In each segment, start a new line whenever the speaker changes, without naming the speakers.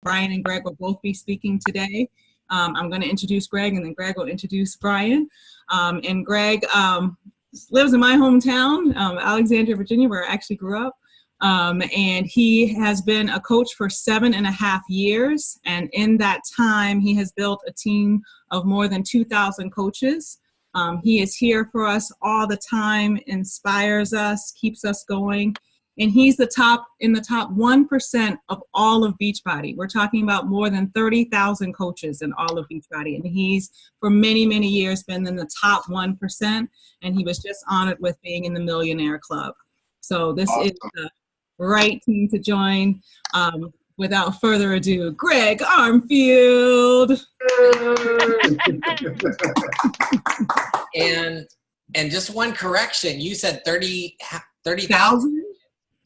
Brian and Greg will both be speaking today. I'm going to introduce Greg, and then Greg will introduce Brian. And Greg lives in my hometown, Alexandria, Virginia, where I actually grew up. And he has been a coach for 7.5 years. And in that time, he has built a team of more than 2,000 coaches. He is here for us all the time, inspires us, keeps us going. And he's in the top 1% of all of Beachbody. We're talking about more than 30,000 coaches in all of Beachbody. And he's, for many, many years, been in the top 1%. And he was just honored with being in the Millionaire Club. So this is the right team to join. Without further ado, Greg Armfield.
And just one correction, you said 30,000,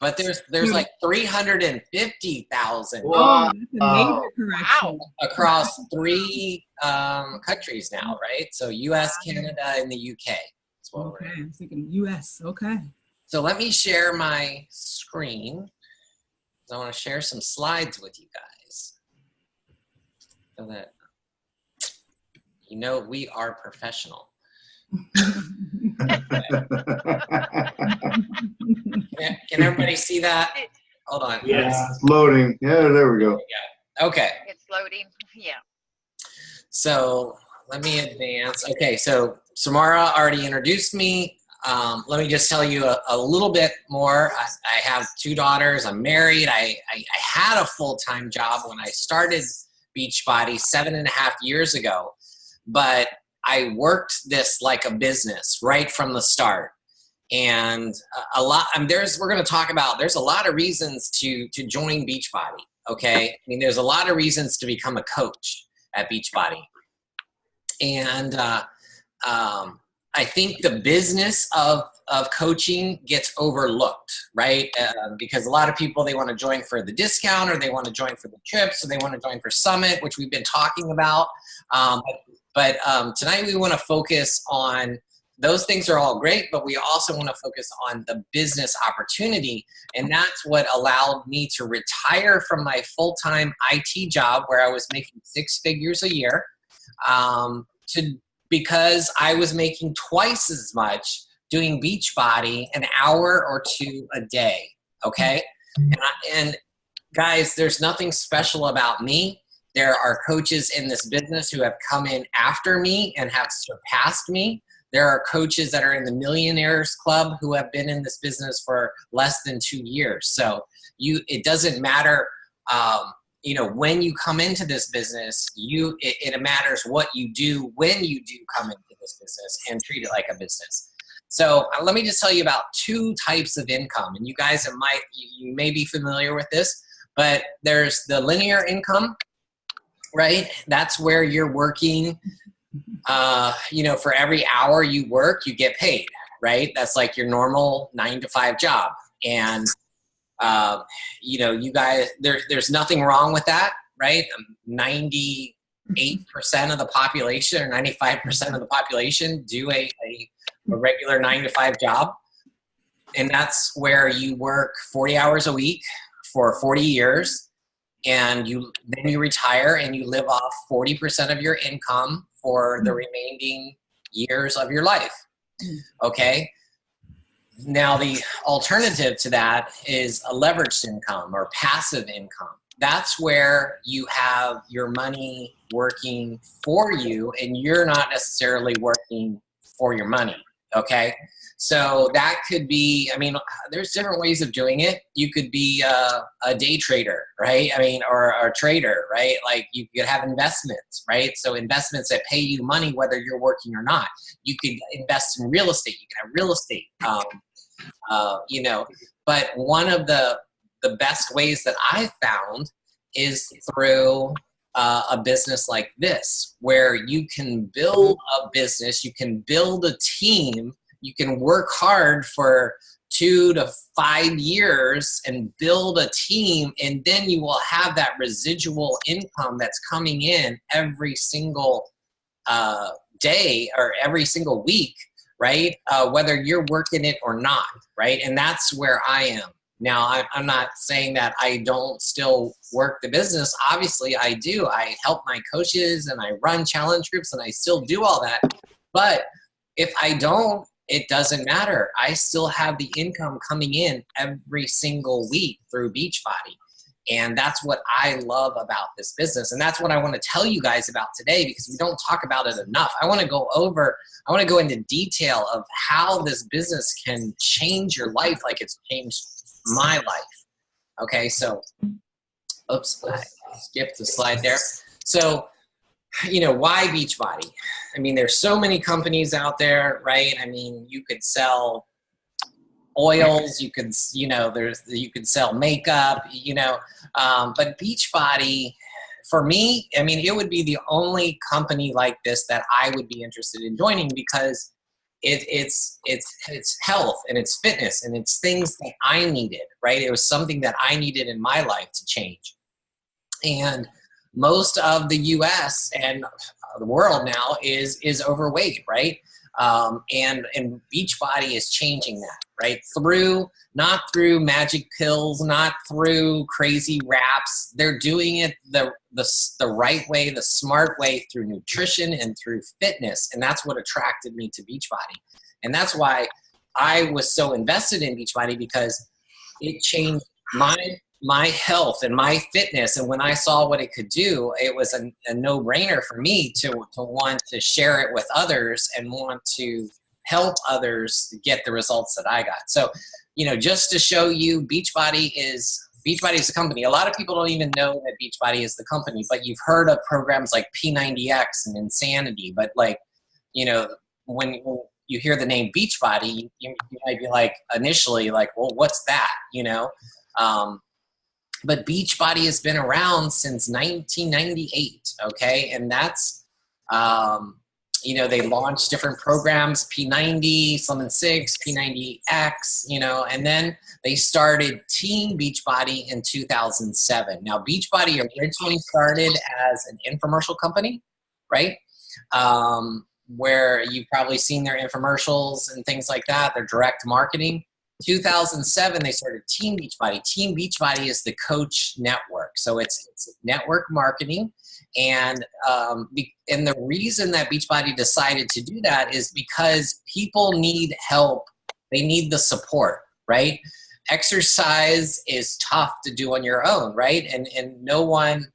but there's like 350,000 across 3 countries now, right? So U.S., Canada, and the U.K.
Okay, I'm thinking U.S. Okay.
So let me share my screen. I want to share some slides with you guys so that you know we are professional. Can everybody see that? Hold on.
Yes, it's loading. Yeah, there we go.
Okay.
It's loading. Yeah.
So let me advance. Okay, so Samara already introduced me. Let me just tell you a little bit more. I have 2 daughters. I'm married. I had a full-time job when I started Beachbody 7.5 years ago, but I worked this like a business right from the start. And we're going to talk about, there's a lot of reasons to join Beachbody, okay? I mean, there's a lot of reasons to become a coach at Beachbody. And I think the business of coaching gets overlooked, right? Because a lot of people, they want to join for the discount, or they want to join for the trips, or they want to join for Summit, which we've been talking about. But tonight we want to focus on, those things are all great, but we also want to focus on the business opportunity. And that's what allowed me to retire from my full-time IT job where I was making 6 figures a year, because I was making twice as much doing Beachbody an hour or 2 a day, okay? And guys, there's nothing special about me. There are coaches in this business who have come in after me and have surpassed me. There are coaches that are in the Millionaires Club who have been in this business for less than 2 years. So it doesn't matter, when you come into this business, it matters what you do when you do come into this business, and treat it like a business. So let me just tell you about 2 types of income. And you guys you may be familiar with this, but there's the linear income, right? That's where you're working, for every hour you work, you get paid, right? That's like your normal 9-to-5 job. And, you guys, there's nothing wrong with that, right? 98% of the population, or 95% of the population do a regular 9-to-5 job. And that's where you work 40 hours a week for 40 years. And then you retire and you live off 40% of your income for the remaining years of your life. Okay. Now the alternative to that is a leveraged income or passive income. That's where you have your money working for you and you're not necessarily working for your money. Okay. So that could be, there's different ways of doing it. You could be a day trader, right? Or a trader, right? Like you could have investments, right? So investments that pay you money whether you're working or not. You could invest in real estate. You can have real estate, But one of the best ways that I found is through a business like this, where you can build a business, you can build a team, you can work hard for 2 to 5 years and build a team, and then you will have that residual income that's coming in every single day or every single week, right? Whether you're working it or not, right? And that's where I am Now, I'm not saying that I don't still work the business. Obviously, I do. I help my coaches and I run challenge groups and I still do all that. But if I don't, it doesn't matter. I still have the income coming in every single week through Beachbody. And that's what I love about this business. And that's what I want to tell you guys about today, because we don't talk about it enough. I want to go into detail of how this business can change your life like it's changed my life. Okay, so, oops, I skipped the slide there. So, why Beachbody? I mean, there's so many companies out there, right? I mean, you could sell oils, you could sell makeup, but Beachbody, for me, I mean, it would be the only company like this that I would be interested in joining, because it's health and it's fitness and it's things that I needed, right? It was something that I needed in my life to change. And most of the US and the world now is overweight, right? And Beachbody is changing that, right? Not through magic pills, not through crazy wraps. They're doing it the right way, the smart way, through nutrition and through fitness. And that's what attracted me to Beachbody. And that's why I was so invested in Beachbody, because it changed my health and my fitness. And when I saw what it could do, it was a no-brainer for me to want to share it with others and want to help others get the results that I got. So, just to show you, Beachbody is a company. A lot of people don't even know that Beachbody is the company, but you've heard of programs like P90X and Insanity. But when you hear the name Beachbody, you might be like, initially like, well, what's that? But Beachbody has been around since 1998, okay? And that's, they launched different programs, P90, Slim and Six, P90X, and then they started Team Beachbody in 2007. Now, Beachbody originally started as an infomercial company, right? Where you've probably seen their infomercials and things like that, their direct marketing. 2007, they started Team Beachbody. Team Beachbody is the coach network. So it's network marketing. And the reason that Beachbody decided to do that is because people need help. They need the support, right? Exercise is tough to do on your own, right? And no one,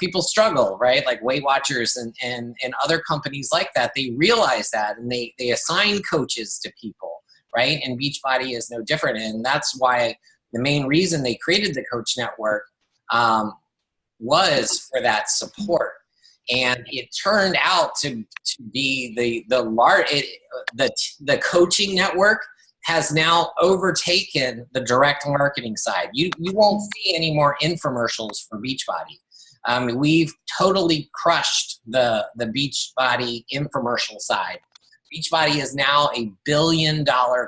people struggle, right? Like Weight Watchers and other companies like that, they realize that, and they assign coaches to people. Right? And Beachbody is no different. And that's why the main reason they created the Coach Network was for that support. And it turned out to be the coaching network has now overtaken the direct marketing side. You won't see any more infomercials for Beachbody. We've totally crushed the Beachbody infomercial side. Beachbody is now a $1 billion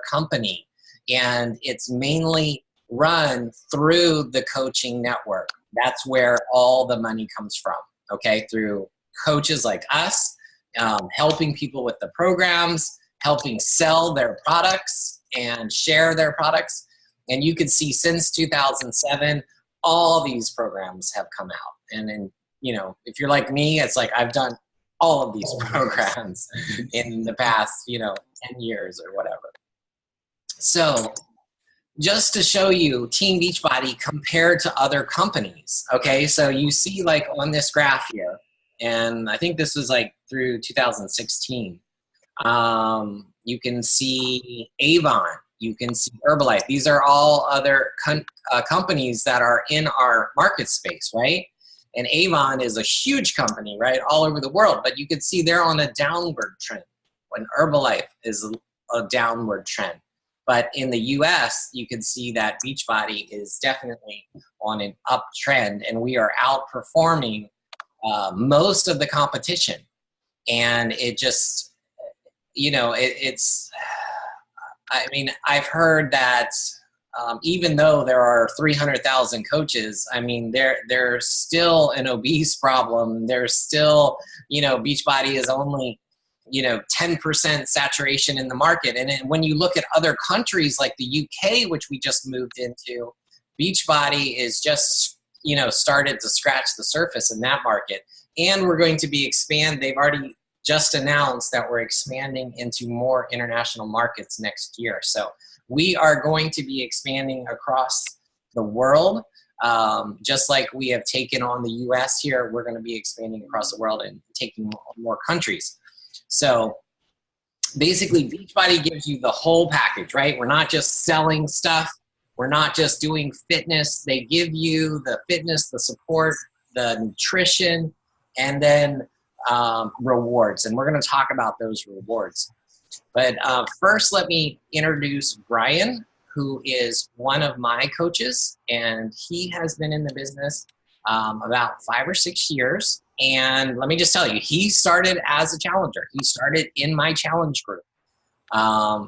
company, and it's mainly run through the coaching network. That's where all the money comes from, okay? Through coaches like us, helping people with the programs, helping sell their products and share their products. And you can see since 2007, all these programs have come out. And then, if you're like me, it's like I've done all of these programs in the past, 10 years or whatever. So just to show you Team Beachbody compared to other companies, okay? So you see like on this graph here, and I think this was like through 2016, you can see Avon, you can see Herbalife. These are all other companies that are in our market space, right? And Avon is a huge company, right, all over the world. But you can see they're on a downward trend, when Herbalife is a downward trend. But in the U.S., you can see that Beachbody is definitely on an uptrend, and we are outperforming most of the competition. And it just, I've heard that even though there are 300,000 coaches, there's still an obese problem. There's still, Beachbody is only, 10% saturation in the market. And then when you look at other countries like the UK, which we just moved into, Beachbody is just, started to scratch the surface in that market. And we're going to be they've already just announced that we're expanding into more international markets next year. So we are going to be expanding across the world. Just like we have taken on the US here, we're going to be expanding across the world and taking more countries. So basically, Beachbody gives you the whole package, right? We're not just selling stuff. We're not just doing fitness. They give you the fitness, the support, the nutrition, and then rewards. And we're going to talk about those rewards. But first, let me introduce Brian, who is one of my coaches, and he has been in the business about 5 or 6 years. And let me just tell you, he started as a challenger. He started in my challenge group.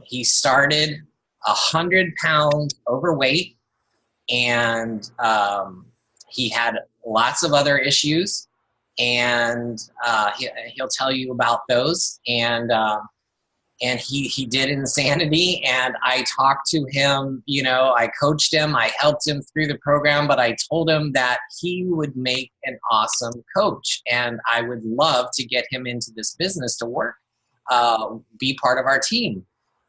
He started 100 pounds overweight, and he had lots of other issues, and he'll tell you about those. And he did Insanity, and I talked to him, I coached him, I helped him through the program, but I told him that he would make an awesome coach, and I would love to get him into this business to work, be part of our team.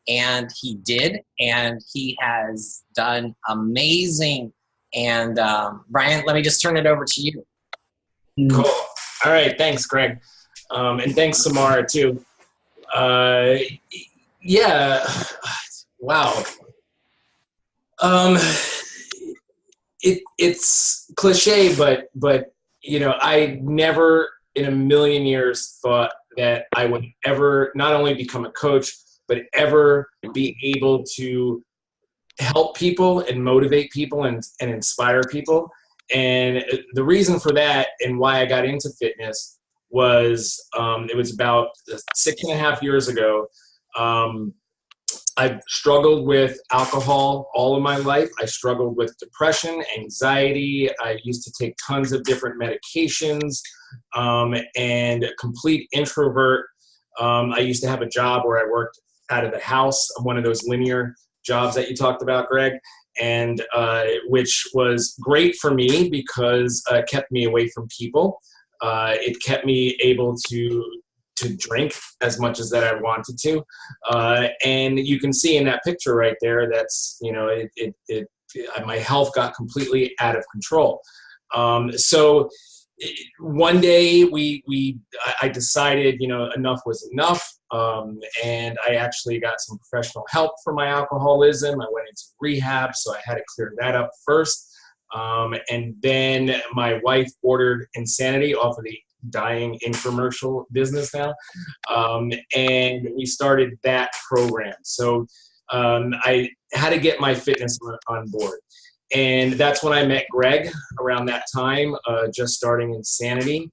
And he did, and he has done amazing. And Brian, let me just turn it over to you.
Cool. All right. Thanks, Greg. And thanks, Samara, too. Yeah. Wow. It's cliche, but I never in a million years thought that I would ever not only become a coach, but ever be able to help people and motivate people and inspire people. And the reason for that and why I got into fitness was it was about 6.5 years ago. I struggled with alcohol all of my life. I struggled with depression, anxiety. I used to take tons of different medications, and a complete introvert. I used to have a job where I worked out of the house, one of those linear jobs that you talked about, Greg, and which was great for me because it kept me away from people. It kept me able to drink as much as that I wanted to. And you can see in that picture right there, that's, my health got completely out of control. So one day I decided, enough was enough. And I actually got some professional help for my alcoholism. I went into rehab, so I had to clear that up first. And then my wife ordered Insanity off of the dying infomercial business now. And we started that program. So I had to get my fitness on board. And that's when I met Greg around that time, just starting Insanity.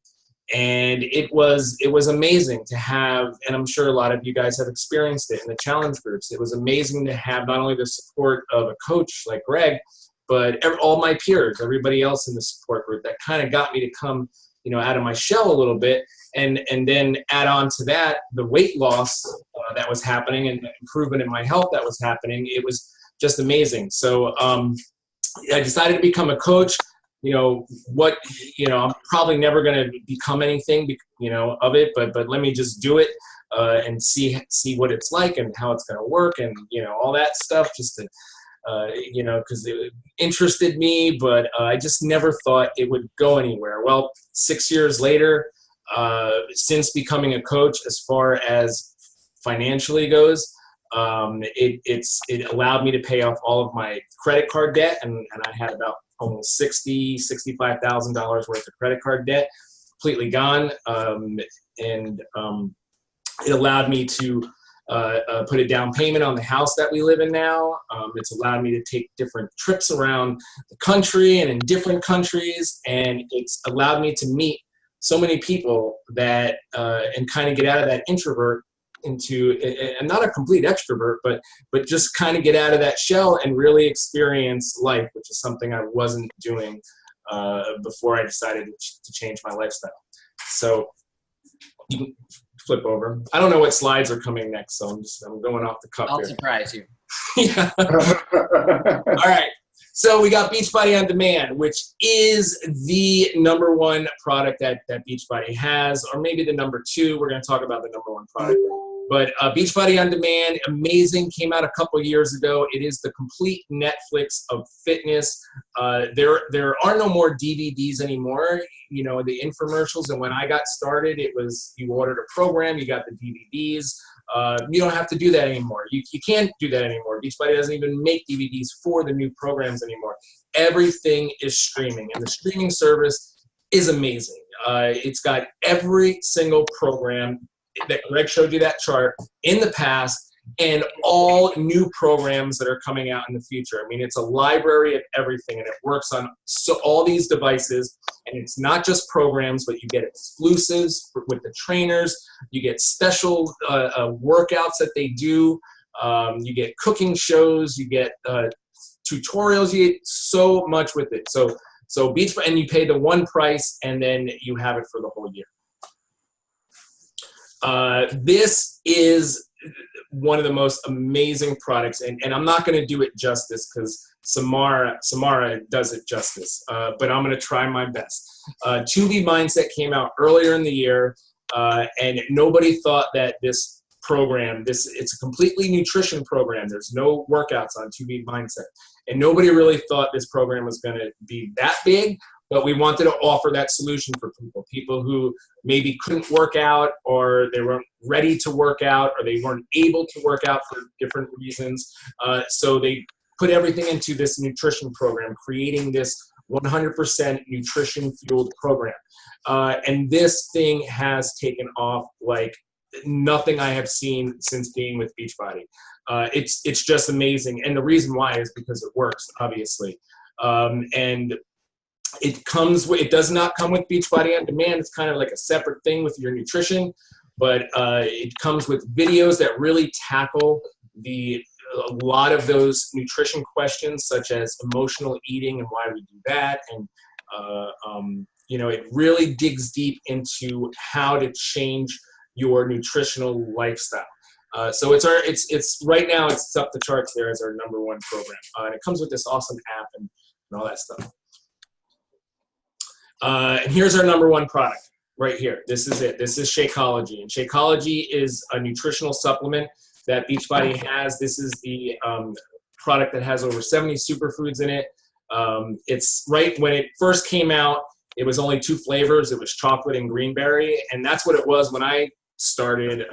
And it was amazing to have, and I'm sure a lot of you guys have experienced it in the challenge groups. It was amazing to have not only the support of a coach like Greg, but all my peers, everybody else in the support group that kind of got me to come, out of my shell a little bit. And then add on to that, the weight loss that was happening and the improvement in my health that was happening. It was just amazing. So I decided to become a coach. I'm probably never going to become anything, of it, but let me just do it and see what it's like and how it's going to work and, all that stuff just to, because it interested me, but I just never thought it would go anywhere. Well, 6 years later, since becoming a coach, as far as financially goes, it allowed me to pay off all of my credit card debt, and I had about almost $65,000 worth of credit card debt, completely gone. It allowed me to put a down payment on the house that we live in now. It's allowed me to take different trips around the country and in different countries, and it's allowed me to meet so many people that and kind of get out of that introvert into, and not a complete extrovert, but just kind of get out of that shell and really experience life, which is something I wasn't doing before I decided to change my lifestyle. So flip over. I don't know what slides are coming next, so I'm going off the cuff
I'll
here.
surprise you.
Yeah. All right. So we got Beachbody On Demand, which is the #1 product that Beachbody has, or maybe the #2. We're going to talk about the #1 product. But Beachbody On Demand, amazing, came out a couple years ago. It is the complete Netflix of fitness. There are no more DVDs anymore. You know, the infomercials, and when I got started, it was you ordered a program, you got the DVDs. You don't have to do that anymore. You can't do that anymore. Beachbody doesn't even make DVDs for the new programs anymore. Everything is streaming, and the streaming service is amazing. It's got every single program that Greg showed you that chart in the past, and all new programs that are coming out in the future. I mean, it's a library of everything, and it works on all these devices. And it's not just programs, but you get exclusives with the trainers. You get special workouts that they do. You get cooking shows. You get tutorials. You get so much with it. So Beachbody, and you pay the one price, and then you have it for the whole year. This is one of the most amazing products, and I'm not going to do it justice because Samara does it justice, but I'm going to try my best. 2B Mindset came out earlier in the year, and nobody thought that this program, it's a completely nutrition program. There's no workouts on 2B Mindset, and nobody really thought this program was going to be that big. But we wanted to offer that solution for people who maybe couldn't work out, or they weren't ready to work out, or they weren't able to work out for different reasons. So they put everything into this nutrition program, creating this 100% nutrition-fueled program. And this thing has taken off like nothing I have seen since being with Beachbody. It's just amazing. And the reason why is because it works, obviously. And it does not come with Beachbody On Demand. It's kind of like a separate thing with your nutrition, but it comes with videos that really tackle a lot of those nutrition questions, such as emotional eating and why we do that. And, you know, it really digs deep into how to change your nutritional lifestyle. So it's right now, it's up the charts there as our #1 program. And it comes with this awesome app and all that stuff. And here's our #1 product right here. This is it. This is Shakeology. And Shakeology is a nutritional supplement that Beachbody has. This is the product that has over 70 superfoods in it. It's right when it first came out, it was only 2 flavors. It was chocolate and greenberry. And that's what it was when I started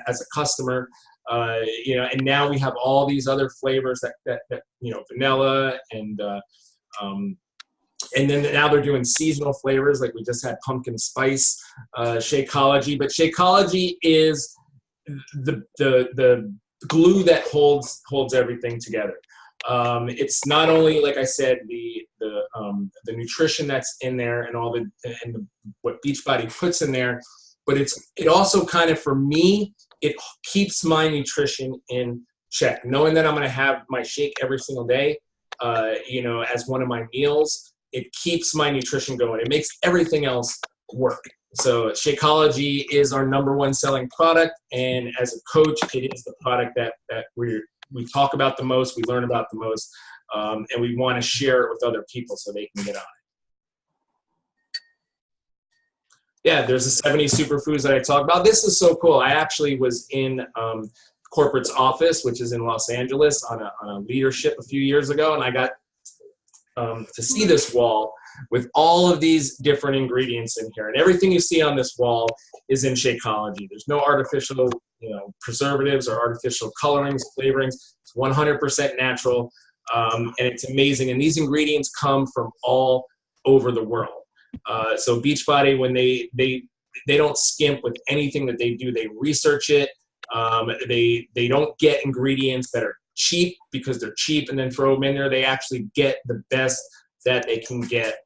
as a customer. You know, and now we have all these other flavors that you know, vanilla and then now they're doing seasonal flavors, like we just had pumpkin spice Shakeology. But Shakeology is the glue that holds everything together. It's not only, like I said, the nutrition that's in there and what Beachbody puts in there, but it also kind of, for me, it keeps my nutrition in check. Knowing that I'm going to have my shake every single day, you know, as one of my meals, it keeps my nutrition going. It makes everything else work. So Shakeology is our #1 selling product, and as a coach, it is the product that we talk about the most, we learn about the most, and we want to share it with other people so they can get on it. Yeah, there's the 70 superfoods that I talk about. This is so cool. I actually was in corporate's office, which is in Los Angeles, on a leadership a few years ago, and I got to see this wall with all of these different ingredients in here. And everything you see on this wall is in Shakeology. There's no artificial, you know, preservatives or artificial colorings, flavorings. It's 100% natural, and it's amazing. And these ingredients come from all over the world. So Beachbody, when they don't skimp with anything that they do, they research it. They don't get ingredients that are cheap because they're cheap and then throw them in there. They actually get the best that they can get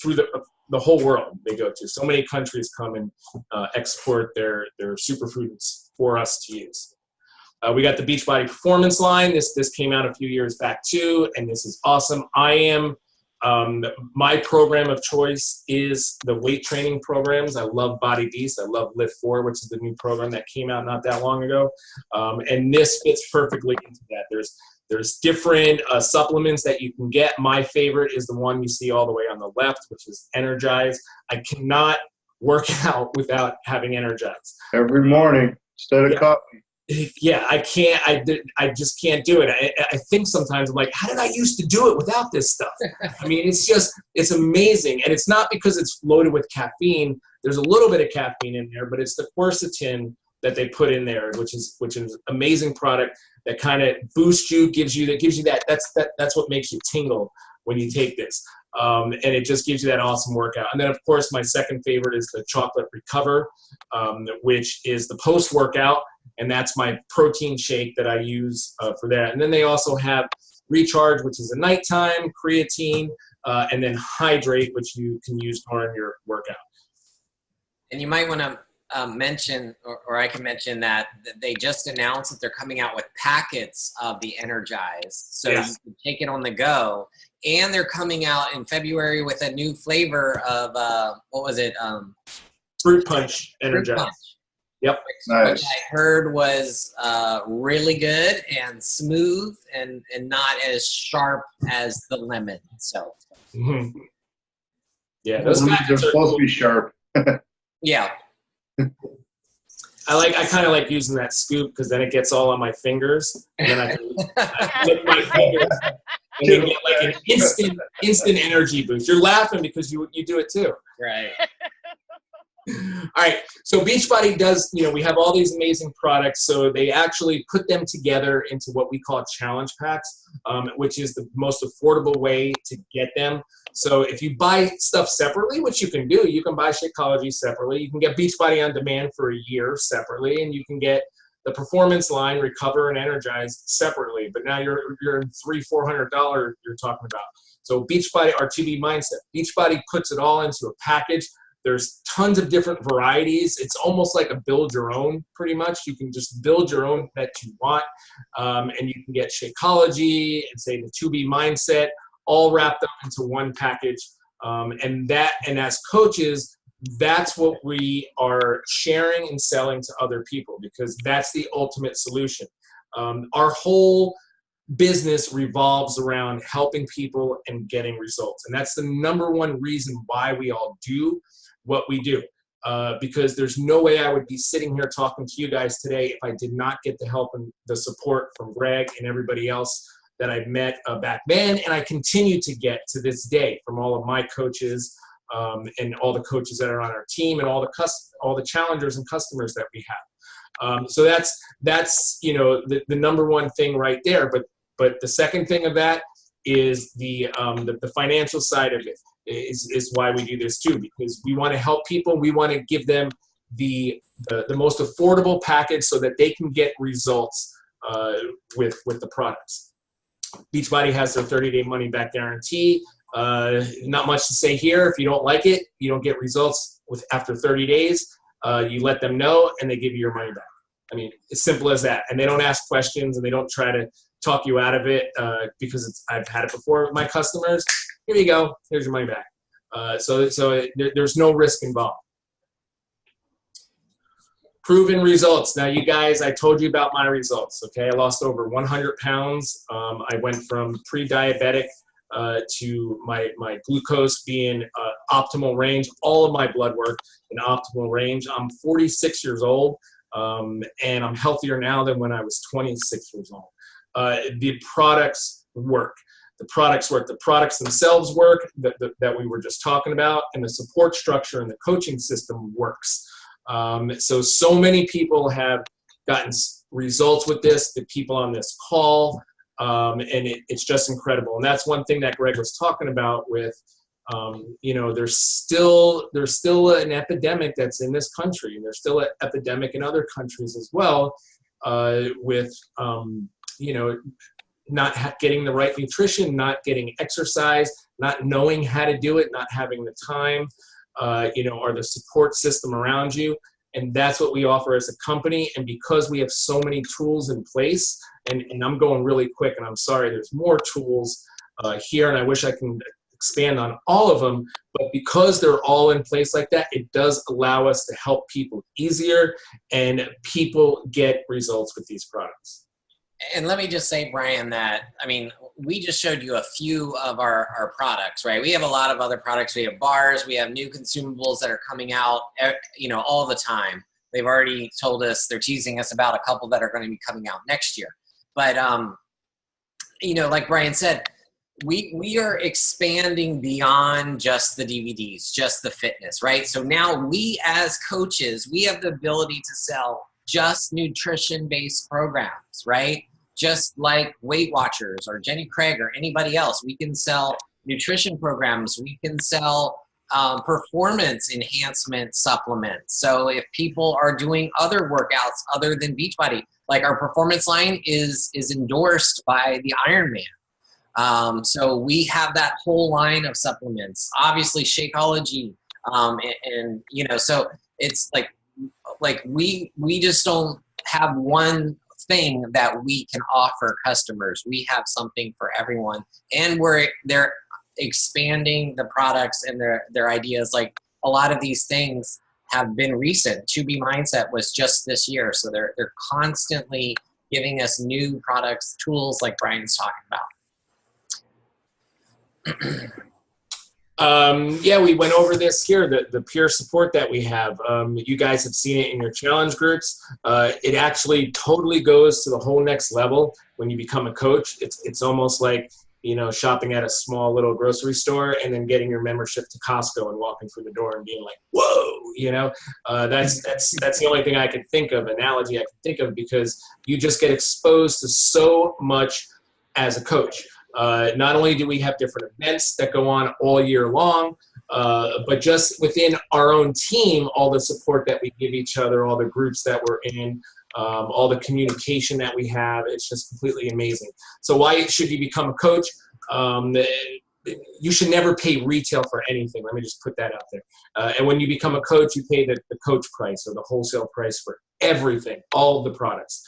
through the whole world they go to. So many countries come and export their superfoods for us to use. We got the Beachbody Performance line. This came out a few years back too, and this is awesome. I am My program of choice is the weight training programs. I love Body Beast. I love Lift 4, which is the new program that came out not that long ago. And this fits perfectly into that. There's different supplements that you can get. My favorite is the one you see all the way on the left, which is Energize. I cannot work out without having Energize.
Every morning instead of coffee.
Yeah, I can't. I just can't do it. I think sometimes I'm like, how did I used to do it without this stuff? I mean, it's amazing, and it's not because it's loaded with caffeine. There's a little bit of caffeine in there, but it's the quercetin that they put in there, which is amazing product that kind of boosts you, gives you that. That's what makes you tingle when you take this. And it just gives you that awesome workout. And then, of course, my second favorite is the Chocolate Recover, which is the post-workout, and that's my protein shake that I use for that. And then they also have Recharge, which is a nighttime, creatine, and then Hydrate, which you can use during your workout.
And you might want to mention, or I can mention that they just announced that they're coming out with packets of the Energize, so yes, you can take it on the go. And they're coming out in February with a new flavor of what was it?
Fruit Punch Energize. Fruit Punch. Yep.
Nice.
Which I heard was really good and smooth and not as sharp as the lemon. So.
Mm-hmm. Yeah,
those are supposed to be sharp.
Yeah.
I kind of like using that scoop because then it gets all on my fingers, and then I can lick my fingers and then get like an instant energy boost. You're laughing because you do it too.
Right.
All right. So Beachbody does, we have all these amazing products. So they actually put them together into what we call challenge packs, which is the most affordable way to get them. So if you buy stuff separately, which you can do, you can buy Shakeology separately. You can get Beachbody On Demand for a year separately, and you can get the Performance line, Recover and Energize separately. But now you're in $300-400 you're talking about. So Beachbody, our 2B Mindset, Beachbody puts it all into a package. There's tons of different varieties. It's almost like a build your own, pretty much. You can just build your own that you want. And you can get Shakeology and say the 2B Mindset all wrapped up into one package. And as coaches, that's what we are sharing and selling to other people because that's the ultimate solution. Our whole business revolves around helping people and getting results. And that's the number one reason why we all do what we do. Because there's no way I would be sitting here talking to you guys today if I did not get the help and the support from Greg and everybody else that I met back then, and I continue to get to this day from all of my coaches and all the coaches that are on our team and all the challengers and customers that we have. So that's the number one thing right there. But the second thing of that is the financial side of it is why we do this too, because we want to help people. We want to give them the most affordable package so that they can get results with the products. Beachbody has their 30-day money-back guarantee. Not much to say here. If you don't like it, you don't get results after 30 days. You let them know, and they give you your money back. I mean, it's simple as that. And they don't ask questions, and they don't try to talk you out of it because I've had it before with my customers. Here you go. Here's your money back. So there's no risk involved. Proven results. Now, you guys, I told you about my results, okay? I lost over 100 pounds. I went from pre-diabetic to my glucose being optimal range, all of my blood work in optimal range. I'm 46 years old, and I'm healthier now than when I was 26 years old. The products work. The products work. The products themselves work that we were just talking about, and the support structure and the coaching system works. So many people have gotten results with this, the people on this call, and it's just incredible. And that's one thing that Greg was talking about with, there's still an epidemic that's in this country, and there's still an epidemic in other countries as well, with, not getting the right nutrition, not getting exercise, not knowing how to do it, not having the time, or the support system around you. And that's what we offer as a company. And because we have so many tools in place, and I'm going really quick, and I'm sorry, there's more tools here, and I wish I can expand on all of them, but because they're all in place like that, it does allow us to help people easier, and people get results with these products.
And let me just say, Brian, that, I mean, we just showed you a few of our products, right? We have a lot of other products. We have bars, we have new consumables that are coming out, you know, all the time. They've already told us, they're teasing us about a couple that are going to be coming out next year. But, you know, like Brian said, we are expanding beyond just the DVDs, just the fitness, right? So now we as coaches, we have the ability to sell just nutrition-based programs, right? Just like Weight Watchers or Jenny Craig or anybody else. We can sell nutrition programs. We can sell performance enhancement supplements. So if people are doing other workouts other than Beachbody, like our performance line is endorsed by the Ironman. So we have that whole line of supplements, obviously Shakeology, and you know, so it's like we just don't have one thing that we can offer customers. We have something for everyone, and they're expanding the products and their ideas. Like a lot of these things have been recent. 2B Mindset was just this year, so they're constantly giving us new products, tools like Brian's talking about.
Yeah, we went over this here, the peer support that we have. You guys have seen it in your challenge groups. It actually totally goes to the whole next level when you become a coach. It's almost like, you know, shopping at a small little grocery store and then getting your membership to Costco and walking through the door and being like, whoa, you know, that's the only thing I can think of, analogy I can think of, because you just get exposed to so much as a coach. Not only do we have different events that go on all year long, but just within our own team, all the support that we give each other, all the groups that we're in, all the communication that we have, it's just completely amazing. So why should you become a coach? You should never pay retail for anything. Let me just put that out there. And when you become a coach, you pay the coach price or the wholesale price for everything, all of the products,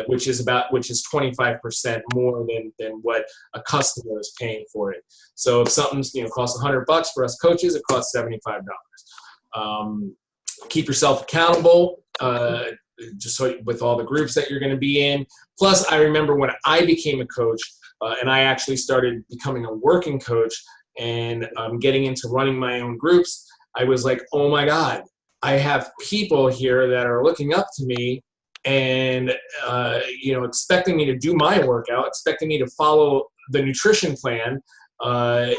which is 25% more than what a customer is paying for it. So if something's, you know, costs $100 for us coaches, it costs $75. Keep yourself accountable. Just so with all the groups that you're going to be in. Plus, I remember when I became a coach, and I actually started becoming a working coach and getting into running my own groups, I was like, oh my God, I have people here that are looking up to me and, you know, expecting me to do my workout, expecting me to follow the nutrition plan. I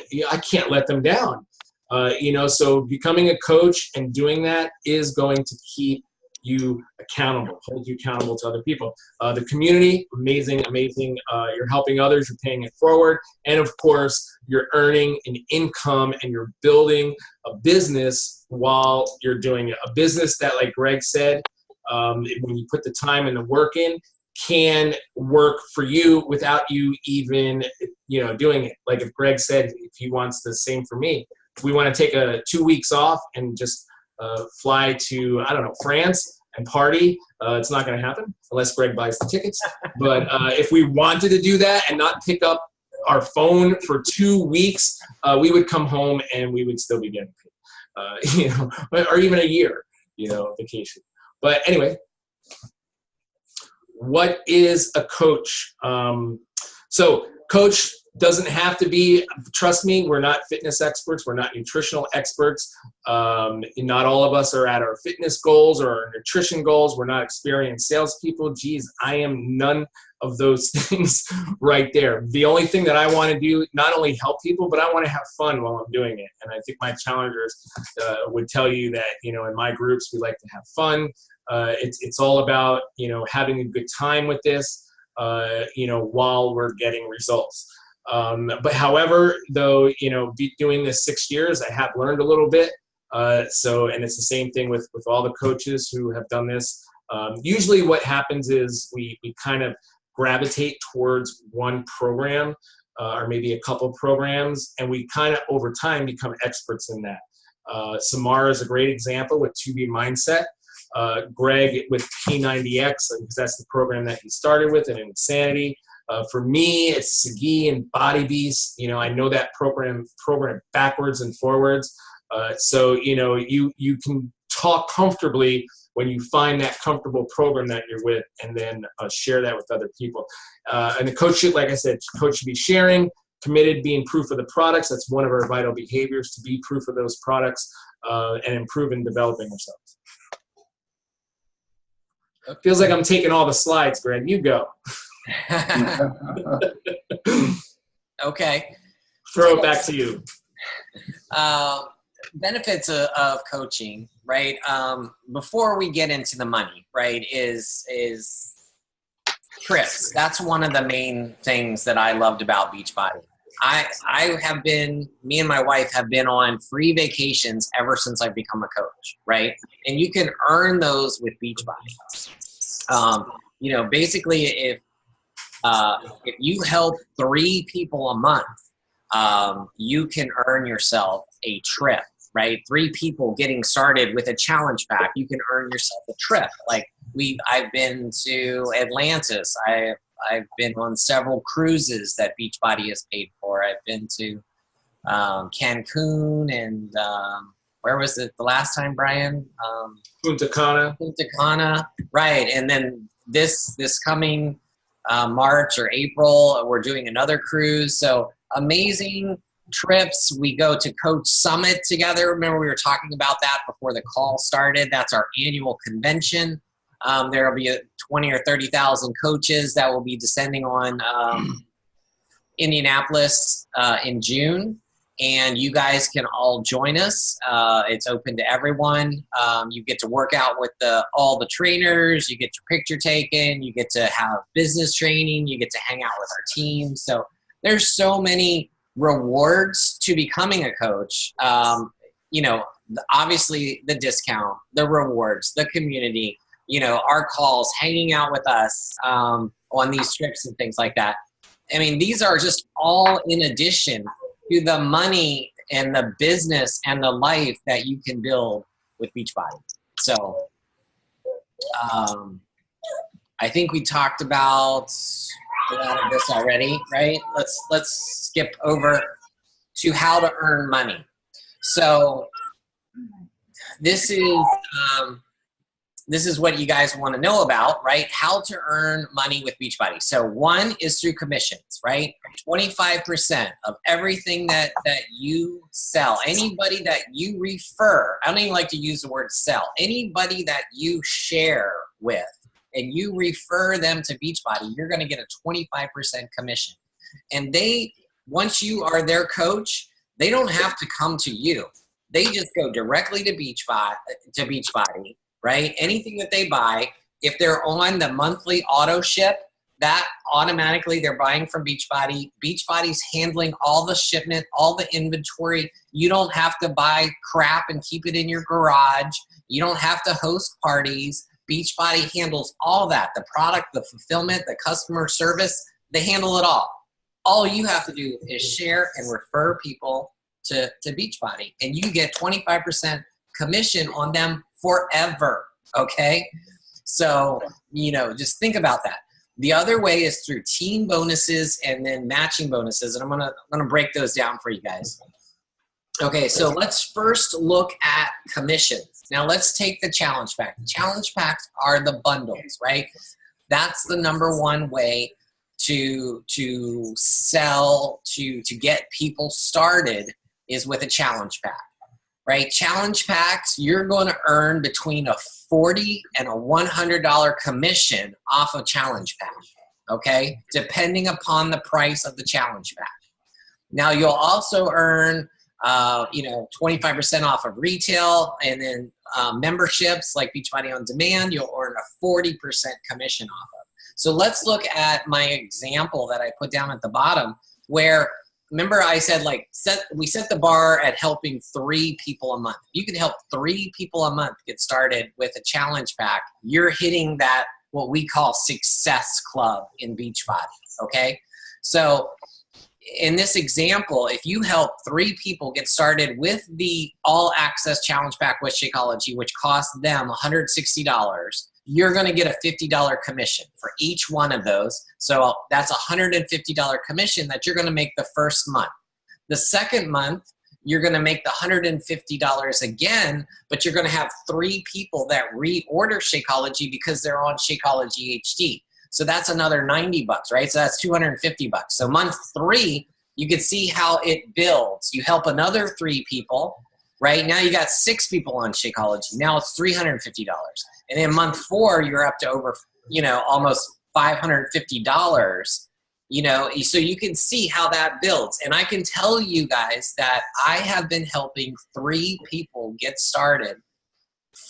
can't let them down. You know, so becoming a coach and doing that is going to keep you accountable, hold you accountable to other people. The community, amazing. You're helping others, you're paying it forward. And of course, you're earning an income and you're building a business while you're doing it. A business that, like Greg said, when you put the time and the work in, can work for you without you even, you know, doing it. Like if Greg said, if he wants the same for me, if we want to take 2 weeks off and just fly to, I don't know, France and party, it's not going to happen unless Greg buys the tickets. But if we wanted to do that and not pick up our phone for 2 weeks, we would come home and we would still be getting paid, you know, or even a year, you know, vacation. But anyway, what is a coach? So coach doesn't have to be, trust me, we're not fitness experts. We're not nutritional experts. Not all of us are at our fitness goals or our nutrition goals. We're not experienced salespeople. Geez, I am none of those things right there. The only thing that I want to do, not only help people, but I want to have fun while I'm doing it. And I think my challengers would tell you that, you know, in my groups, we like to have fun. It's all about, you know, having a good time with this, you know, while we're getting results. But however, though, you know, doing this 6 years, I have learned a little bit. And it's the same thing with all the coaches who have done this. Usually what happens is we kind of gravitate towards one program, or maybe a couple programs, and we kind of over time become experts in that. Samara is a great example with 2B Mindset. Greg with P90X, because that's the program that he started with, and Insanity. For me, it's Sagi and Body Beast. You know, I know that program backwards and forwards. So, you know, you can talk comfortably when you find that comfortable program that you're with, and then share that with other people. And the coach should, like I said, coach should be sharing, committed, being proof of the products. That's one of our vital behaviors, to be proof of those products, and improve and developing ourselves. It feels like I'm taking all the slides, Greg. You go.
Okay.
Throw it back to you.
Benefits of coaching, right? Before we get into the money, right, is trips. That's one of the main things that I loved about Beachbody. Me and my wife have been on free vacations ever since I've become a coach, right? And you can earn those with Beachbody. You know, basically, if you help 3 people a month, you can earn yourself a trip, right? 3 people getting started with a challenge pack, you can earn yourself a trip. Like I've been to Atlantis. I've been on several cruises that Beachbody has paid for. I've been to Cancun and where was it the last time, Brian?
Punta Cana.
Punta Cana, right. And then this coming March or April, we're doing another cruise. So amazing trips. We go to Coach Summit together. Remember, we were talking about that before the call started. That's our annual convention. There will be 20 or 30,000 coaches that will be descending on Indianapolis in June. And you guys can all join us. It's open to everyone. You get to work out with all the trainers. You get your picture taken. You get to have business training. You get to hang out with our team. So there's so many rewards to becoming a coach. You know, obviously the discount, the rewards, the community, you know, our calls, hanging out with us on these trips and things like that. I mean, these are just all in addition to the money and the business and the life that you can build with Beachbody. So I think we talked about a lot of this already, right? Let's skip over to how to earn money. So this is what you guys want to know about, right? How to earn money with Beachbody. So one is through commissions, right? 25% of everything that you sell, anybody that you refer, I don't even like to use the word sell, anybody that you share with and you refer them to Beachbody, you're going to get a 25% commission. And once you are their coach, they don't have to come to you. They just go directly to Beachbody, right? Anything that they buy, if they're on the monthly auto ship, that automatically they're buying from Beachbody. Beachbody's handling all the shipment, all the inventory. You don't have to buy crap and keep it in your garage. You don't have to host parties. Beachbody handles all that. The product, the fulfillment, the customer service, they handle it all. All you have to do is share and refer people to Beachbody, and you get 25% commission on them forever, okay? So, you know, just think about that. The other way is through team bonuses and then matching bonuses, and I'm gonna break those down for you guys. Okay, so let's first look at commissions. Now let's take the challenge pack. The challenge packs are the bundles, right? That's the number one way to sell, to get people started, is with a challenge pack, right? Challenge packs, you're going to earn between a $40 and a $100 commission off a challenge pack, okay? Depending upon the price of the challenge pack. Now you'll also earn 25% off of retail, and then memberships like Beachbody On Demand, you'll earn a 40% commission off of. So let's look at my example that I put down at the bottom, where, remember I said we set the bar at helping 3 people a month. You can help 3 people a month get started with a challenge pack. You're hitting that, what we call success club in Beachbody, okay? So in this example, if you help 3 people get started with the all access challenge pack with Shakeology, which costs them $160, you're going to get a $50 commission for each one of those. So that's a $150 commission that you're going to make the first month. The second month, you're going to make the $150 again, but you're going to have 3 people that reorder Shakeology because they're on Shakeology HD. So that's another $90, right? So that's $250. So month 3, you can see how it builds. You help another 3 people, right? Now you got 6 people on Shakeology. Now it's $350. And in month 4, you're up to over, almost $550. So you can see how that builds. And I can tell you guys that I have been helping 3 people get started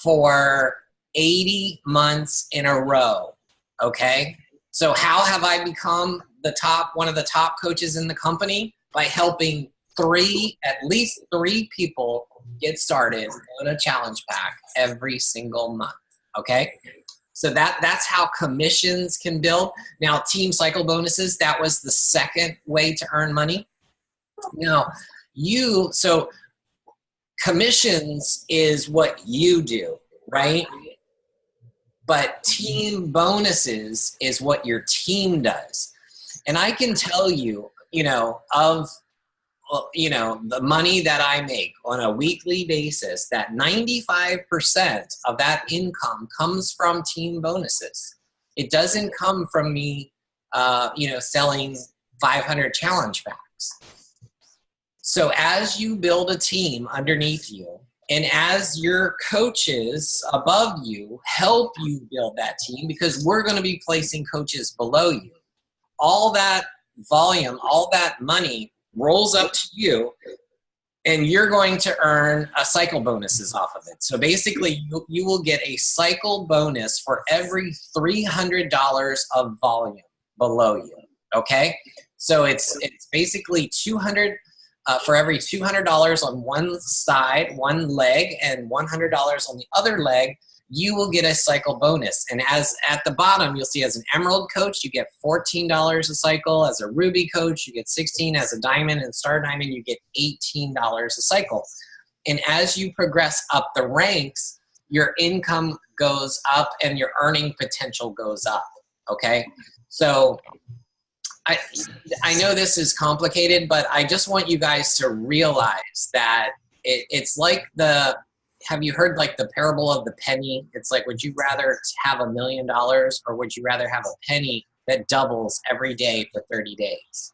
for 80 months in a row. Okay. So how have I become one of the top coaches in the company? By helping at least three people get started on a challenge pack every single month. Okay. So that's how commissions can build. Now, team cycle bonuses, that was the second way to earn money. Now, so commissions is what you do, right? But team bonuses is what your team does. And I can tell you, the money that I make on a weekly basis, that 95% of that income comes from team bonuses. It doesn't come from me, selling 500 challenge packs. So as you build a team underneath you, and as your coaches above you help you build that team, because we're going to be placing coaches below you, all that volume, all that money rolls up to you, and you're going to earn a cycle bonuses off of it. So basically, you will get a cycle bonus for every $300 of volume below you. Okay, so it's basically 200 for every $200 on one side, one leg, and $100 on the other leg. You will get a cycle bonus. And as at the bottom, you'll see as an emerald coach, you get $14 a cycle. As a ruby coach, you get $16. As a diamond and star diamond, you get $18 a cycle. And as you progress up the ranks, your income goes up and your earning potential goes up. Okay. So I know this is complicated, but I just want you guys to realize that it's like have you heard like the parable of the penny? It's like, would you rather have $1 million or would you rather have a penny that doubles every day for 30 days?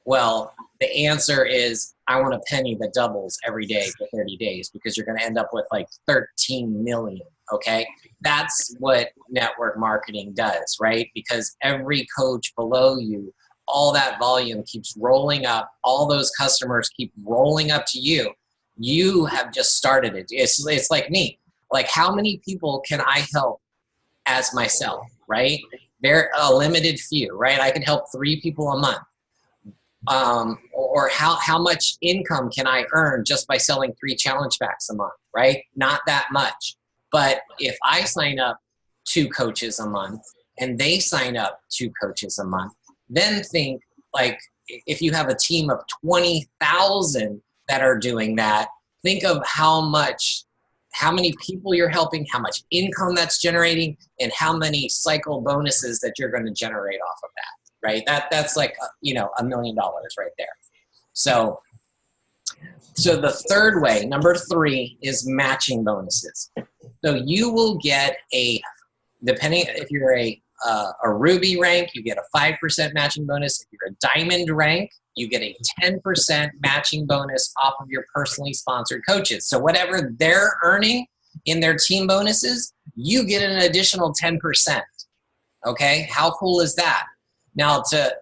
Well, the answer is I want a penny that doubles every day for 30 days because you're going to end up with like 13 million. Okay. That's what network marketing does, right? Because every coach below you, all that volume keeps rolling up. All those customers keep rolling up to you. You have just started it. It's like me. Like, how many people can I help as myself, right? They're a limited few, right? I can help 3 people a month. Or how much income can I earn just by selling 3 challenge packs a month, right? Not that much. But if I sign up 2 coaches a month and they sign up 2 coaches a month, then think like if you have a team of 20,000 that are doing that, think of how many people you're helping, how much income that's generating, and how many cycle bonuses that you're going to generate off of that, right? That's like, $1 million right there. So the third way, number 3, is matching bonuses. So you will get depending if you're a ruby rank, you get a 5% matching bonus. If you're a diamond rank, you get a 10% matching bonus off of your personally sponsored coaches. So whatever they're earning in their team bonuses, you get an additional 10%. Okay, how cool is that? Now to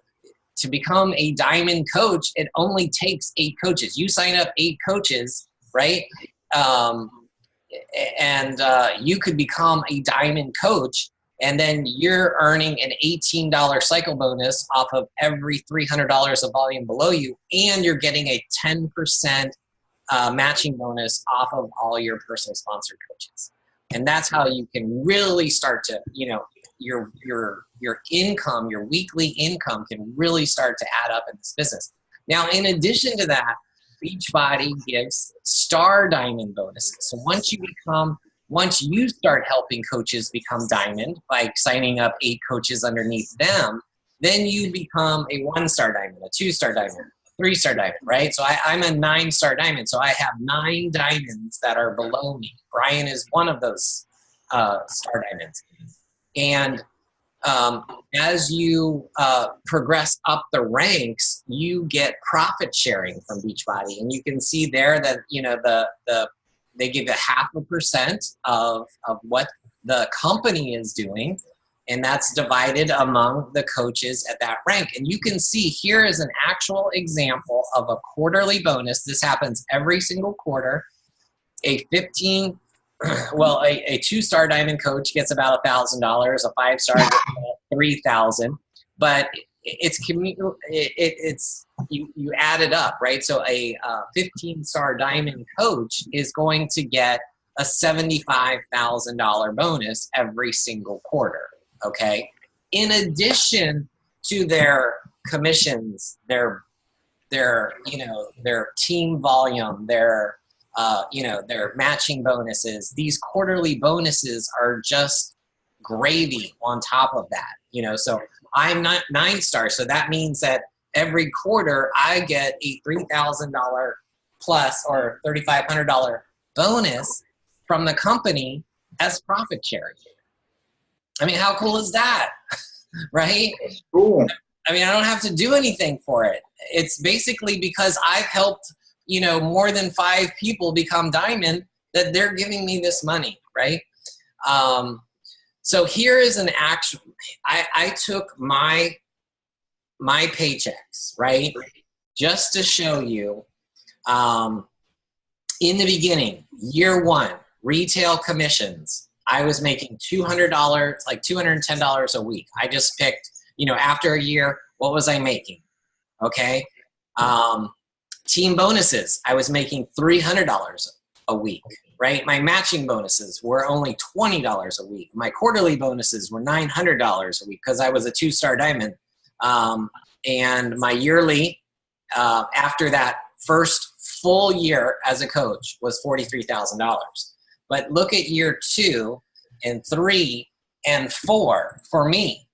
become a diamond coach, it only takes 8 coaches. You sign up 8 coaches, right? And you could become a diamond coach, and then you're earning an $18 cycle bonus off of every $300 of volume below you, and you're getting a 10% matching bonus off of all your personally sponsored coaches. And that's how you can really start to, your income, your weekly income can really start to add up in this business. Now, in addition to that, Beachbody gives star diamond bonuses. So once you become Once you start helping coaches become diamond by signing up 8 coaches underneath them, then you become a 1-star diamond, a 2-star diamond, a 3-star diamond, right? So I'm a 9-star diamond. So I have 9 diamonds that are below me. Brian is one of those star diamonds. And as you progress up the ranks, you get profit sharing from Beachbody, and you can see there that they give a 0.5% of what the company is doing, and that's divided among the coaches at that rank. And you can see here is an actual example of a quarterly bonus. This happens every single quarter. A 2-star diamond coach gets about $1,000. A 5-star gets about $3,000. But you add it up, right? So a 15-star diamond coach is going to get a $75,000 bonus every single quarter. Okay. In addition to their commissions, their team volume, their matching bonuses, these quarterly bonuses are just gravy on top of that. So I'm not 9-star. So that means that every quarter I get a $3,000 plus or $3,500 bonus from the company as profit sharing. I mean, how cool is that? Right?
Cool.
I mean, I don't have to do anything for it. It's basically because I've helped, more than 5 people become diamond that they're giving me this money, right? So here is an actual, I took my paychecks, right? Just to show you, in the beginning, year 1, retail commissions, I was making $200, like $210 a week. I just picked, after a year, what was I making? Okay. Team bonuses, I was making $300 a week, right? My matching bonuses were only $20 a week. My quarterly bonuses were $900 a week because I was a 2-star diamond. And my yearly, after that first full year as a coach, was $43,000. But look at year 2 and 3 and 4 for me.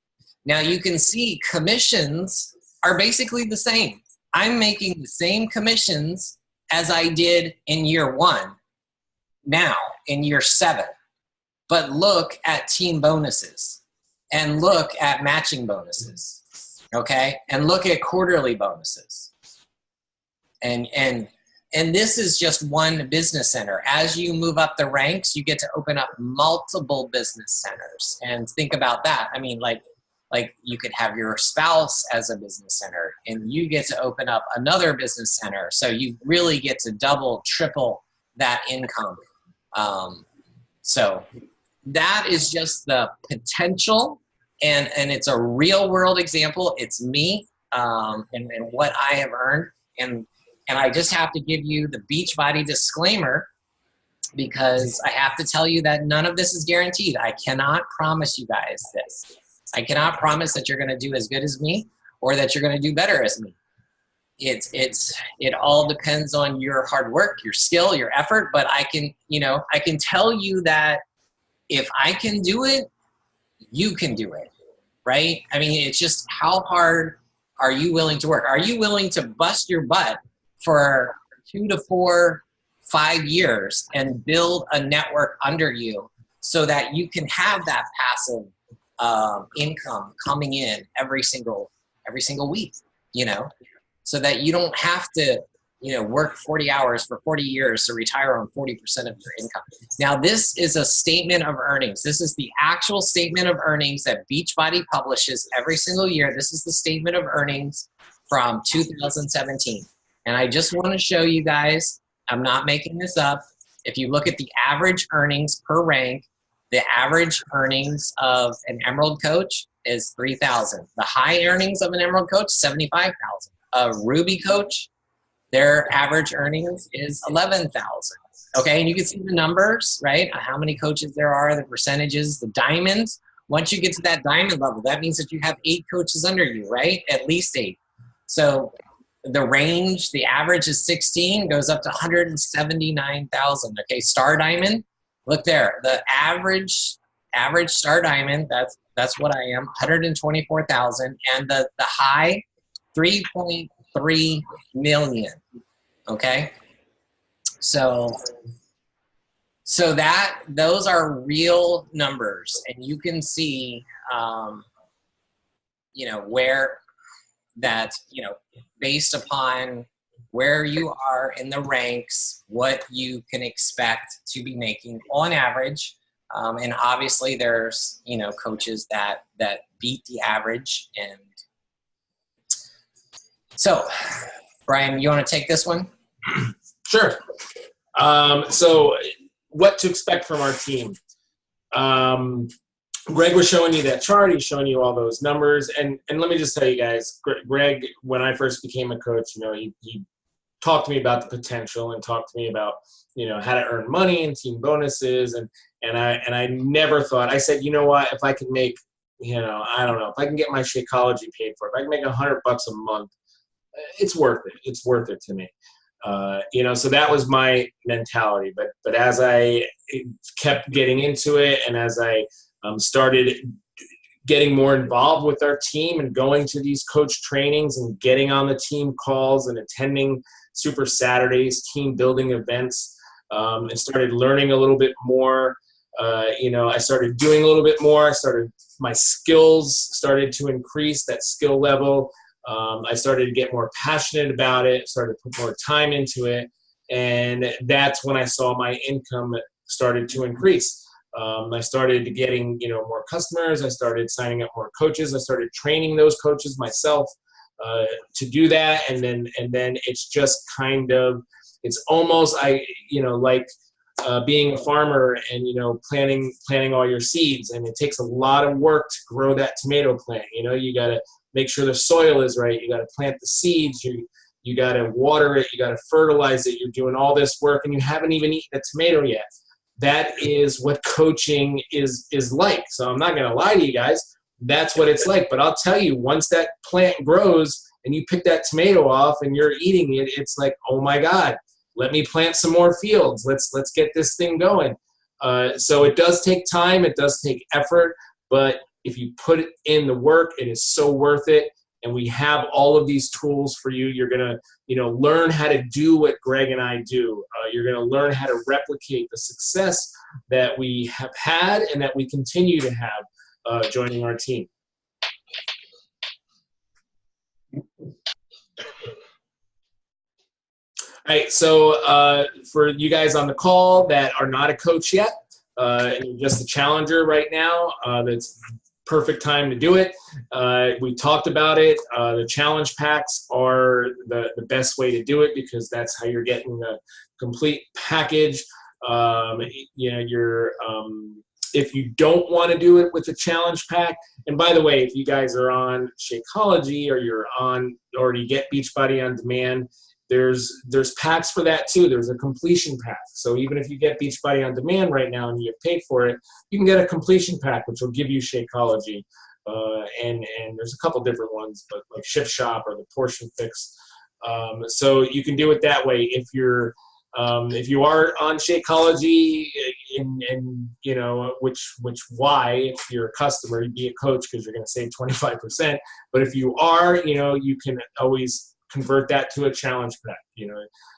Now you can see commissions are basically the same. I'm making the same commissions as I did in year 1 now in year 7. But look at team bonuses and look at matching bonuses, okay? And look at quarterly bonuses. And this is just one business center. As you move up the ranks, you get to open up multiple business centers. And think about that. I mean, like you could have your spouse as a business center, and you get to open up another business center. So you really get to double, triple that income. So that is just the potential, and it's a real world example. It's me and what I have earned. And I just have to give you the Beachbody disclaimer, because I have to tell you that none of this is guaranteed. I cannot promise you guys this. I cannot promise that you're going to do as good as me or that you're going to do better as me. It all depends on your hard work, your skill, your effort. But I can tell you that if I can do it, you can do it, right? I mean, it's just how hard are you willing to work? Are you willing to bust your butt for 2 to 4, 5 years and build a network under you so that you can have that passive income coming in every single week, so that you don't have to, work 40 hours for 40 years to retire on 40% of your income. Now, this is a statement of earnings. This is the actual statement of earnings that Beachbody publishes every single year. This is the statement of earnings from 2017. And I just want to show you guys, I'm not making this up. If you look at the average earnings per rank, the average earnings of an Emerald coach is $3,000. The high earnings of an Emerald coach, $75,000. A Ruby coach, their average earnings is $11,000. Okay, and you can see the numbers, right? How many coaches there are, the percentages, the diamonds. Once you get to that diamond level, that means that you have 8 coaches under you, right? At least 8. So the range, the average is 16, goes up to 179,000. Okay, Star Diamond, Look there, the average star diamond, that's what I am, 124,000, and the high, 3.3 million. Okay, so those are real numbers, and you can see, where that, based upon where you are in the ranks, what you can expect to be making on average. And obviously there's, coaches that beat the average. And so, Brian, you want to take this one?
Sure. So what to expect from our team. Greg was showing you that chart. He's showing you all those numbers. And let me just tell you guys, Greg, when I first became a coach, he talked to me about the potential and talked to me about, how to earn money and team bonuses. And I never thought, I said, you know what, if I can make, I don't know, if I can get my Shakeology paid for, if I can make $100 a month, it's worth it. It's worth it to me. So that was my mentality. But as I kept getting into it, and as I started getting more involved with our team and going to these coach trainings and getting on the team calls and attending Super Saturdays, team building events, and started learning a little bit more. I started doing a little bit more. My skills started to increase, that skill level. I started to get more passionate about it, started to put more time into it. And that's when I saw my income started to increase. I started getting, more customers. I started signing up more coaches. I started training those coaches myself to do that. And then it's just kind of, it's almost, like being a farmer and, planting all your seeds. And it takes a lot of work to grow that tomato plant. You got to make sure the soil is right. You got to plant the seeds. You got to water it. You got to fertilize it. You're doing all this work and you haven't even eaten a tomato yet. That is what coaching is like. So I'm not going to lie to you guys. That's what it's like. But I'll tell you, once that plant grows and you pick that tomato off and you're eating it, it's like, oh my God, let me plant some more fields. Let's get this thing going. So it does take time. It does take effort. But if you put it in the work, it is so worth it. And we have all of these tools for you. You're going to, learn how to do what Greg and I do. You're going to learn how to replicate the success that we have had and that we continue to have joining our team. All right, so for you guys on the call that are not a coach yet, and you're just a challenger right now, that's perfect time to do it. We talked about it. The challenge packs are the best way to do it because that's how you're getting the complete package. If you don't want to do it with the challenge pack, and by the way, if you guys are on Shakeology or you're on already get Beachbody on demand, there's packs for that too. There's a completion pack. So even if you get Beachbody on demand right now and you have paid for it, you can get a completion pack, which will give you Shakeology. And there's a couple different ones, but like Shift Shop or the Portion Fix. So you can do it that way. If you are on Shakeology and which why, if you're a customer, you'd be a coach because you're going to save 25%. But if you are, you can always convert that to a challenge pack,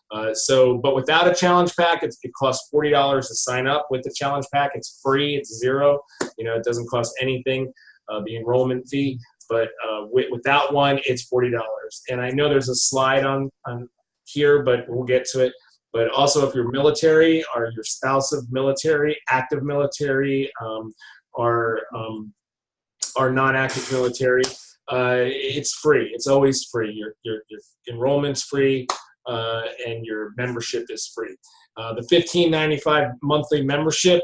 but without a challenge pack, it costs $40 to sign up. With the challenge pack, it's free. It's zero. It doesn't cost anything, the enrollment fee. But without one, it's $40. And I know there's a slide on here, but we'll get to it. But also, if you're military or your spouse of military, active military, or non-active military, it's free. It's always free. Your enrollment's free, and your membership is free. The $15.95 monthly membership.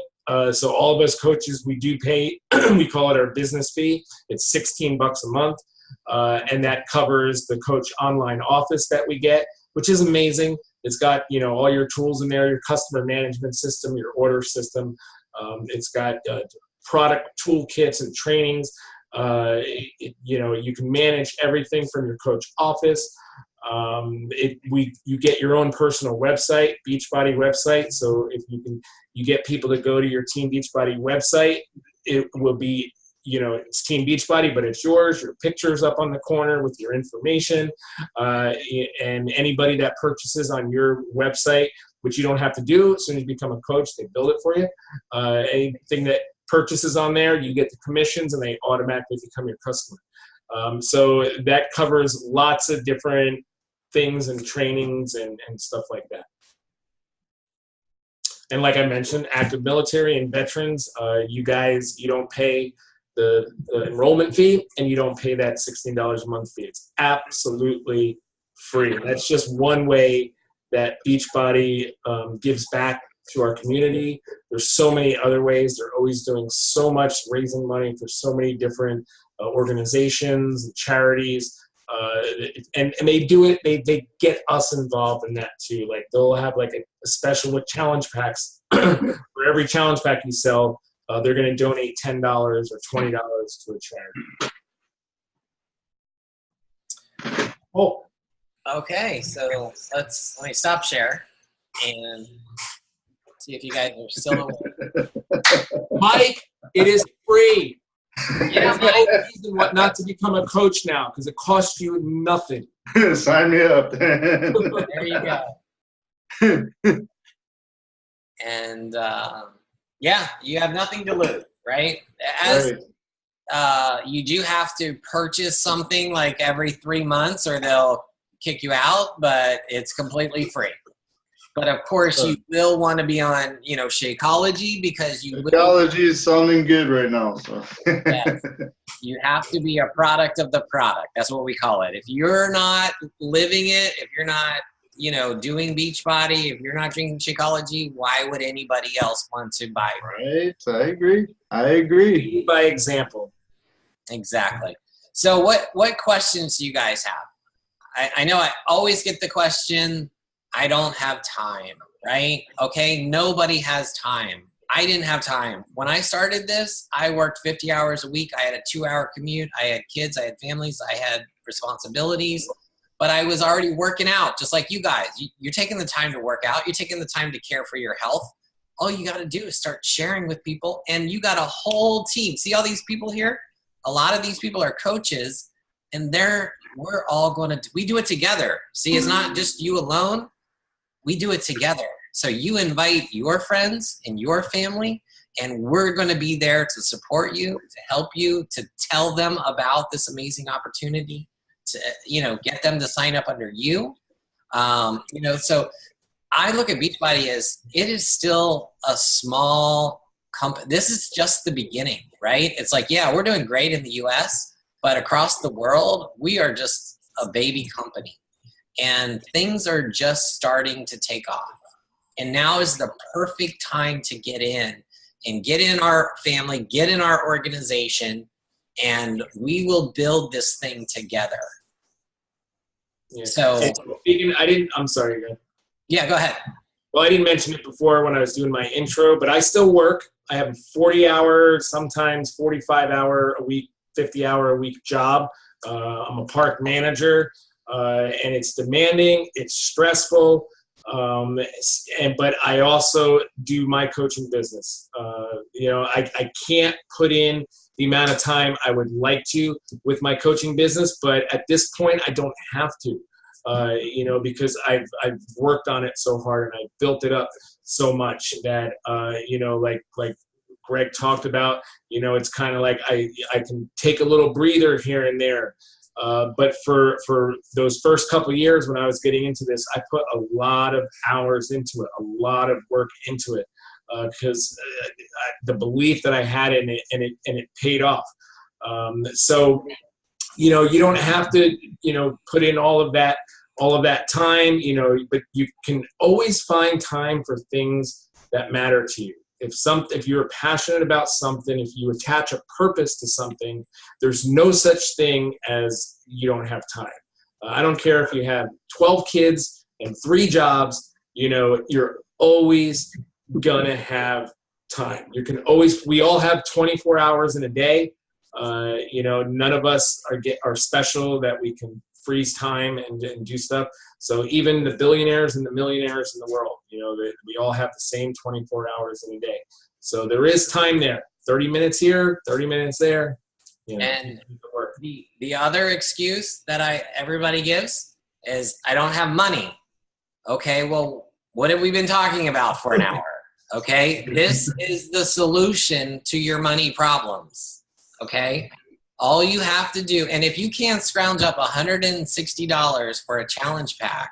So all of us coaches, we do pay. We call it our business fee. It's $16 a month, and that covers the coach online office that we get, which is amazing. It's got all your tools in there, your customer management system, your order system. It's got product toolkits and trainings. You can manage everything from your coach office. You get your own personal website, Beachbody website. So if you get people to go to your Team Beachbody website, it will be, it's Team Beachbody, but it's yours. Your picture's up on the corner with your information. And anybody that purchases on your website, which you don't have to do as soon as you become a coach, they build it for you. Anything that purchases on there, you get the commissions and they automatically become your customer. So that covers lots of different things and trainings and stuff like that. And like I mentioned, active military and veterans, you don't pay the enrollment fee, and you don't pay that $16 a month fee. It's absolutely free. That's just one way that Beachbody gives back to our community. There's so many other ways. They're always doing so much, raising money for so many different organizations and charities. And they do it, they get us involved in that too. Like they'll have like a special with challenge packs. For every challenge pack you sell, they're going to donate $10 or $20 to a charity.
Oh, okay. So let me stop share and see if you guys are still aware.
Mike, it is free. Yeah, no reason not to become a coach now, because it costs you nothing.
Sign me up.
There you go. And yeah, you have nothing to lose, right? You do have to purchase something like every 3 months or they'll kick you out, but it's completely free. But of course, you will want to be on, Shakeology, because
Shakeology is sounding good right now. So
yes, you have to be a product of the product. That's what we call it. If you're not living it, if you're not, doing Beachbody, if you're not drinking Shakeology, why would anybody else want to buy it?
Right. I agree.
Lead by example.
Exactly. So what questions do you guys have? I know I always get the question, I don't have time, right? Okay, nobody has time. I didn't have time. When I started this, I worked 50 hours a week. I had a 2-hour commute. I had kids. I had families. I had responsibilities. But I was already working out, just like you guys. You're taking the time to work out. You're taking the time to care for your health. All you got to do is start sharing with people, and you got a whole team. See all these people here? A lot of these people are coaches, and we're all going to – we do it together. See, it's not just you alone. We do it together. So you invite your friends and your family, and we're going to be there to support you, to help you, to tell them about this amazing opportunity, to, get them to sign up under you. So I look at Beachbody as it is still a small company. This is just the beginning, right? It's like, yeah, we're doing great in the US, but across the world, we are just a baby company. And things are just starting to take off. And now is the perfect time to get in our family, get in our organization, and we will build this thing together.
Yeah.
So
I'm sorry, again.
Yeah, go ahead.
Well, I didn't mention it before when I was doing my intro, but I still work. I have a 40-hour, sometimes 45-hour a week, 50-hour a week job. I'm a park manager. And it's demanding, it's stressful, but I also do my coaching business. I can't put in the amount of time I would like to with my coaching business, but at this point I don't have to, because I've worked on it so hard and I've built it up so much that, like Greg talked about, it's kind of like I can take a little breather here and there. But for those first couple of years when I was getting into this, I put a lot of hours into it, a lot of work into it, because the belief that I had in it, and it paid off. So, you don't have to, put in all of that time, but you can always find time for things that matter to you. If you're passionate about something, if you attach a purpose to something, there's no such thing as you don't have time. I don't care if you have 12 kids and 3 jobs, you're always gonna have time. We all have 24 hours in a day. None of us are special that we can freeze time and do stuff. So even the billionaires and the millionaires in the world, you know, we all have the same 24 hours in a day. So there is time there. 30 minutes here, 30 minutes there. You know,
And the other excuse that everybody gives is, I don't have money. Okay, well, what have we been talking about for an hour? Okay, this is the solution to your money problems. Okay, all you have to do, and if you can't scrounge up $160 for a challenge pack,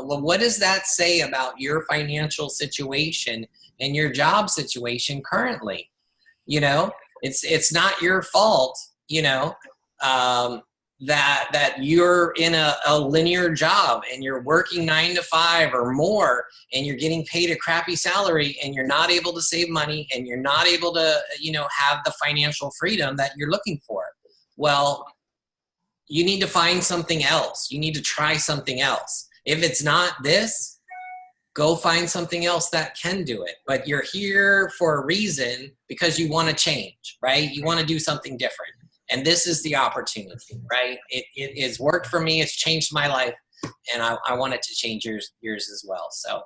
well, what does that say about your financial situation and your job situation currently? You know, it's not your fault, you know, that you're in a linear job and you're working 9 to 5 or more and you're getting paid a crappy salary and you're not able to save money and you're not able to, you know, have the financial freedom that you're looking for. Well, you need to find something else. You need to try something else. If it's not this, go find something else that can do it. But you're here for a reason, because you want to change, right? You want to do something different. And this is the opportunity, right? It has worked for me. It's changed my life. And I want it to change yours as well. So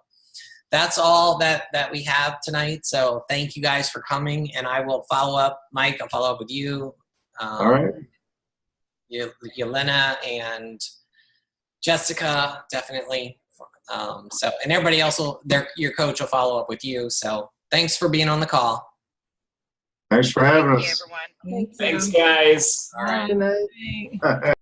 that's all that we have tonight. So thank you guys for coming. And I will follow up. Mike, I'll follow up with you.
All right.
Yelena and Jessica, definitely. And everybody else your coach will follow up with you. So thanks for being on the call.
Thanks for having
Thank you,
us.
everyone.
Thanks, guys.
All right.
Good night.